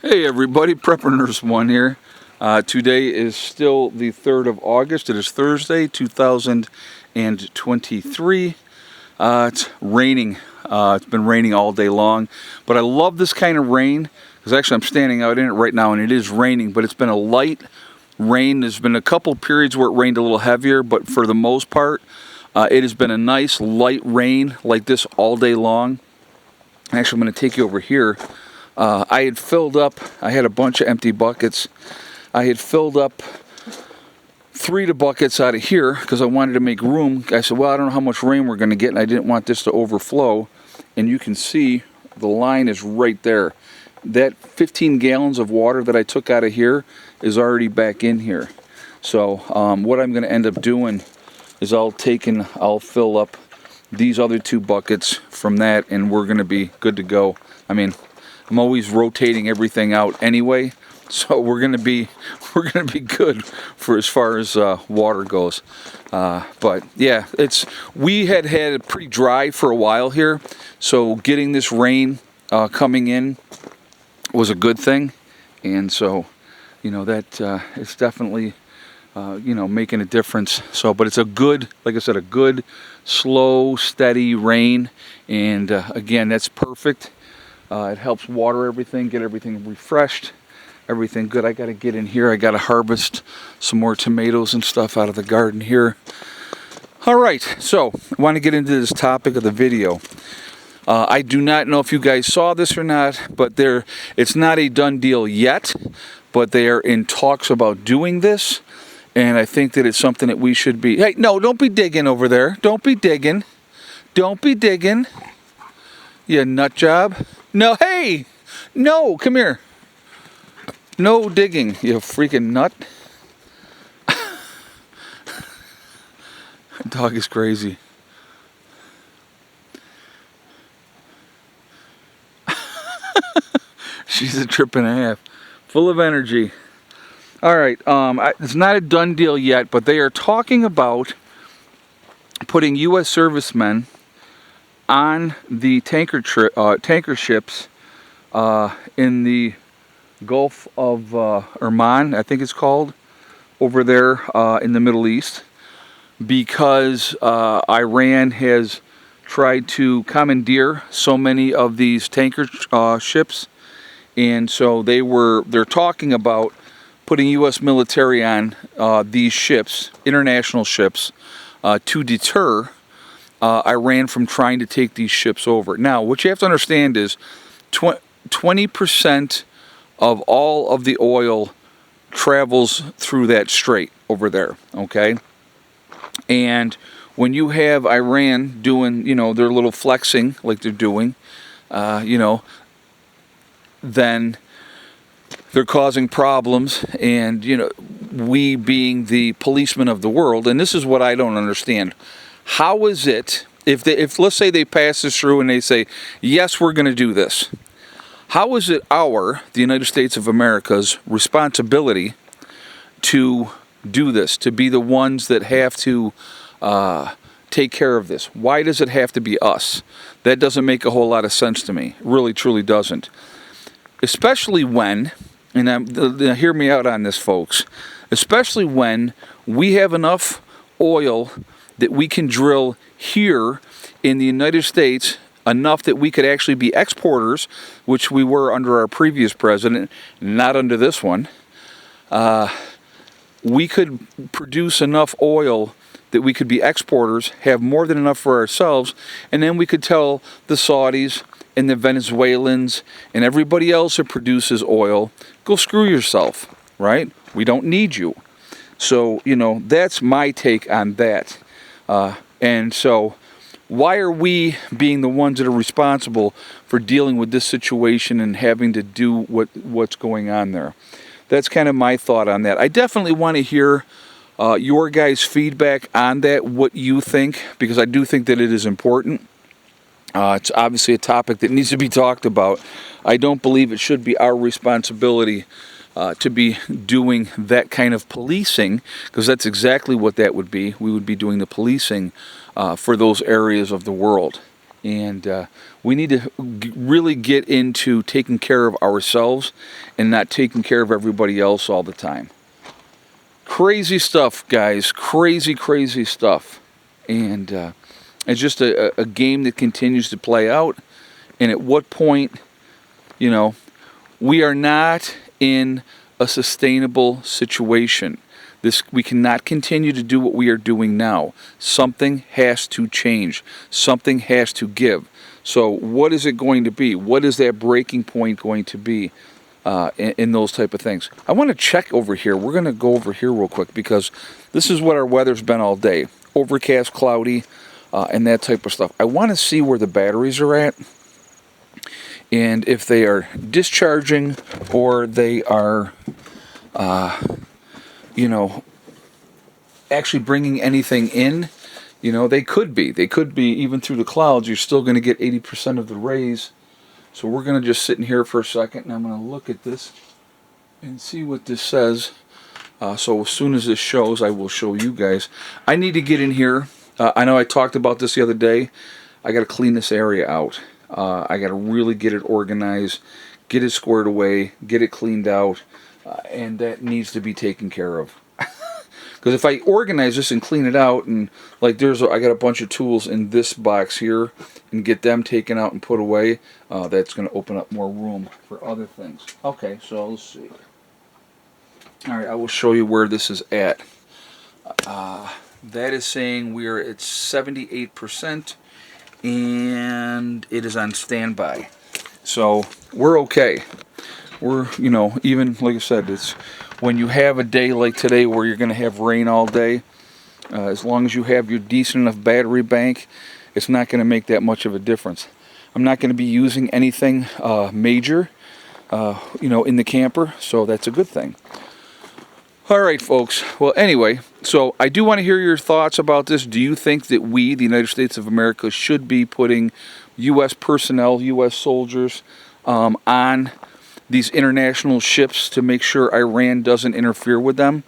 Hey everybody, Prepper Nurse 1 here. Today is still the 3rd of August. It is Thursday, 2023. It's raining. It's been raining all day long. But I love this kind of rain, because actually I'm standing out in it right now and it is raining, but it's been a light rain. There's been a couple periods where it rained a little heavier, but for the most part, it has been a nice light rain like this all day long. Actually, I'm going to take you over here. I had filled up, I had a bunch of empty buckets. I had filled up 3 of the buckets out of here because I wanted to make room. I said, well, I don't know how much rain we're going to get, and I didn't want this to overflow. And you can see the line is right there. That 15 gallons of water that I took out of here is already back in here. So what I'm going to end up doing is I'll fill up these other 2 buckets from that, and we're going to be good to go. I mean, I'm always rotating everything out anyway, so we're gonna be good for as far as water goes. But yeah, we had it pretty dry for a while here, so getting this rain coming in was a good thing, and so that it's definitely making a difference. So, but it's a good, like I said, a good, slow, steady rain, and again, that's perfect. It helps water everything, get everything refreshed, everything good. I got to get in here. I got to harvest some more tomatoes and stuff out of the garden here. All right, so I want to get into this topic of the video. I do not know if you guys saw this or not, but it's not a done deal yet, but they are in talks about doing this, and I think that it's something that we should be. Hey, no, don't be digging over there. Don't be digging. Don't be digging. You nut job. No, hey! No, come here. No digging, you freaking nut. Dog is crazy. She's a trip and a half. Full of energy. Alright, it's not a done deal yet, but they are talking about putting U.S. servicemen on the tanker ships in the Gulf of Oman, I think it's called, over there in the Middle East, because Iran has tried to commandeer so many of these tanker ships, and so they're talking about putting U.S. military on these ships, international ships, to deter Iran from trying to take these ships over. Now, what you have to understand is 20% of all of the oil travels through that strait over there, okay? And when you have Iran doing, their little flexing like they're doing, then they're causing problems, and, we being the policemen of the world, and this is what I don't understand. How is it, if let's say they pass this through and they say, yes, we're going to do this, how is it the United States of America's responsibility to do this, to be the ones that have to take care of this? Why does it have to be us? That doesn't make a whole lot of sense to me. It really, truly doesn't. Especially when, and hear me out on this, folks, especially when we have enough oil that we can drill here in the United States, enough that we could actually be exporters, which we were under our previous president, not under this one. We could produce enough oil that we could be exporters, have more than enough for ourselves, and then we could tell the Saudis and the Venezuelans and everybody else that produces oil, go screw yourself, right? We don't need you. So, that's my take on that. And so, why are we being the ones that are responsible for dealing with this situation and having to do what's going on there? That's kind of my thought on that. I definitely want to hear your guys' feedback on that, what you think, because I do think that it is important. It's obviously a topic that needs to be talked about. I don't believe it should be our responsibility to be doing that kind of policing, because that's exactly what that would be. We would be doing the policing for those areas of the world. And we need to really get into taking care of ourselves and not taking care of everybody else all the time. Crazy stuff, guys. Crazy, crazy stuff. And it's just a game that continues to play out. And at what point, you know, we are not in a sustainable situation. We cannot continue to do what we are doing now. Something has to change. Something has to give. So what is it going to be? What is that breaking point going to be in those type of things? I want to check over here. We're going to go over here real quick because this is what our weather's been all day. Overcast, cloudy, and that type of stuff. I want to see where the batteries are at and if they are discharging or they are actually bringing anything in. They could be even through the clouds. You're still going to get 80% of the rays. So we're going to just sit in here for a second, and I'm going to look at this and see what this says. So as soon as this shows, I will show you guys. I need to get in here. I know I talked about this the other day. I got to clean this area out. I got to really get it organized, get it squared away, get it cleaned out, and that needs to be taken care of. Because if I organize this and clean it out, and like I got a bunch of tools in this box here, and get them taken out and put away, that's going to open up more room for other things. Okay, so let's see. All right, I will show you where this is at. That is saying we are at 78%, and it is on standby. So we're okay. We're, even like I said, it's when you have a day like today where you're going to have rain all day, as long as you have your decent enough battery bank, it's not going to make that much of a difference. I'm not going to be using anything major, in the camper, so that's a good thing. All right, folks. Well, anyway, so I do want to hear your thoughts about this. Do you think that we, the United States of America, should be putting U.S. personnel, U.S. soldiers on these international ships to make sure Iran doesn't interfere with them?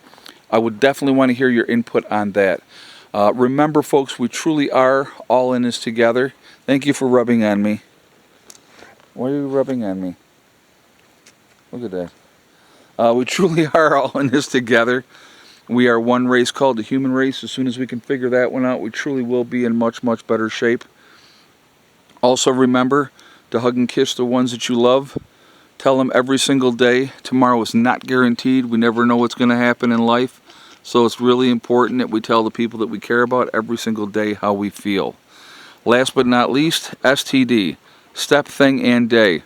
I would definitely want to hear your input on that. Remember, folks, we truly are all in this together. Thank you for rubbing on me. Why are you rubbing on me? Look at that. We truly are all in this together. We are one race called the human race. As soon as we can figure that one out, we truly will be in much, much better shape. Also remember to hug and kiss the ones that you love. Tell them every single day, tomorrow is not guaranteed. We never know what's going to happen in life. So it's really important that we tell the people that we care about every single day how we feel. Last but not least, STD. Step, thing, and day.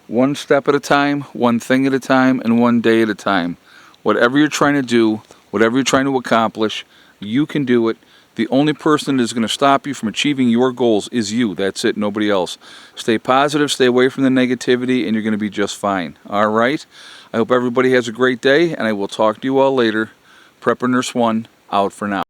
One step at a time, one thing at a time, and one day at a time. Whatever you're trying to do, whatever you're trying to accomplish, you can do it. The only person that is going to stop you from achieving your goals is you. That's it, nobody else. Stay positive, stay away from the negativity, and you're going to be just fine. All right? I hope everybody has a great day, and I will talk to you all later. Prepper Nurse 1, out for now.